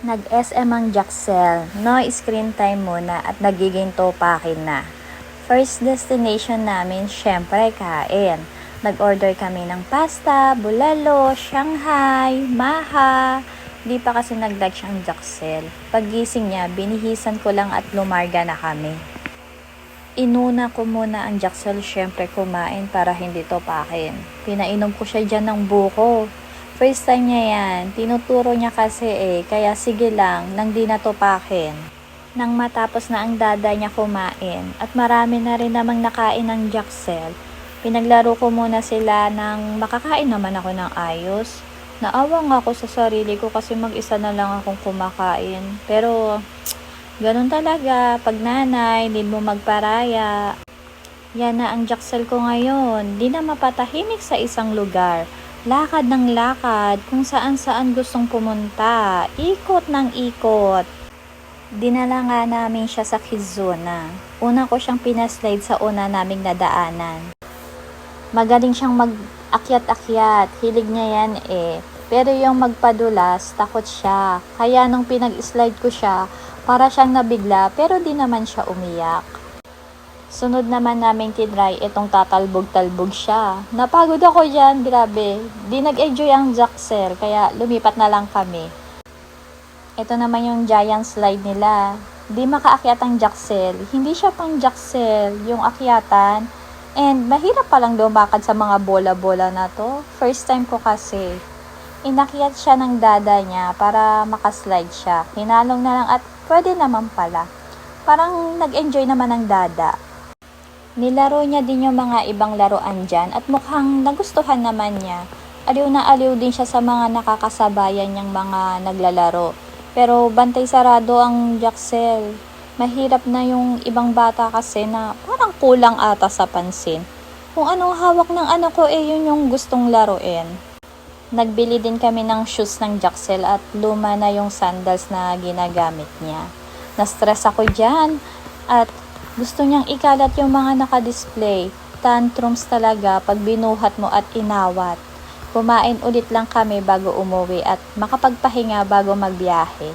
Nag-SM ang Jaxel, no screen time muna at nagiging topakin na. First destination namin, syempre kain. Nag-order kami ng pasta, bulalo, Shanghai, maha. Di pa kasi nag-lunch ang Jaxel. Paggising niya, binihisan ko lang at lumarga na kami. Inuna ko muna ang Jaxel syempre kumain para hindi topakin. Pinainom ko siya dyan ng buko. First time niya yan, tinuturo niya kasi kaya sige lang, nang di natupakin. Nang matapos na ang dada niya kumain, at marami na rin namang nakain ng Jaxel, pinaglaro ko muna sila nang makakain naman ako ng ayos. Naawa nga ako sa sarili ko kasi mag-isa na lang akong kumakain. Pero, ganun talaga, pag nanay, din mo magparaya. Yan na ang Jaxel ko ngayon, di na mapatahimik sa isang lugar. Lakad ng lakad, kung saan-saan gustong pumunta. Ikot ng ikot. Dinala nga namin siya sa Kizuna. Una ko siyang pinaslide sa una naming nadaanan. Magaling siyang mag-akyat-akyat. Hilig niya yan Pero yung magpadulas, takot siya. Kaya nung pinag-slide ko siya, para siyang nabigla pero di naman siya umiyak. Sunod naman namin tinry itong tatalbog-talbog siya. Napagod ako dyan, grabe. Di nag-enjoy ang Jaxel, kaya lumipat na lang kami. Ito naman yung giant slide nila. Di makaakyat ang Jaxel. Hindi siya pang Jaxel, yung akyatan. And mahirap palang lumakad sa mga bola-bola na to. First time ko kasi. Inakyat siya ng dada niya para makaslide siya. Hinalong na lang at pwede naman pala. Parang nag-enjoy naman ang dada. Nilaro niya din yung mga ibang laruan dyan at mukhang nagustuhan naman niya. Aliw na aliw din siya sa mga nakakasabayan niyang mga naglalaro. Pero bantay sarado ang Jaxel. Mahirap na yung ibang bata kasi na parang kulang ata sa pansin. Kung anong hawak ng anak ko yun yung gustong laruin. Nagbili din kami ng shoes ng Jaxel at luma na yung sandals na ginagamit niya. Na-stress ako dyan at gusto niyang ikalat yung mga nakadisplay. Tantrums talaga pag binuhat mo at inawat. Kumain ulit lang kami bago umuwi at makapagpahinga bago magbiyahe.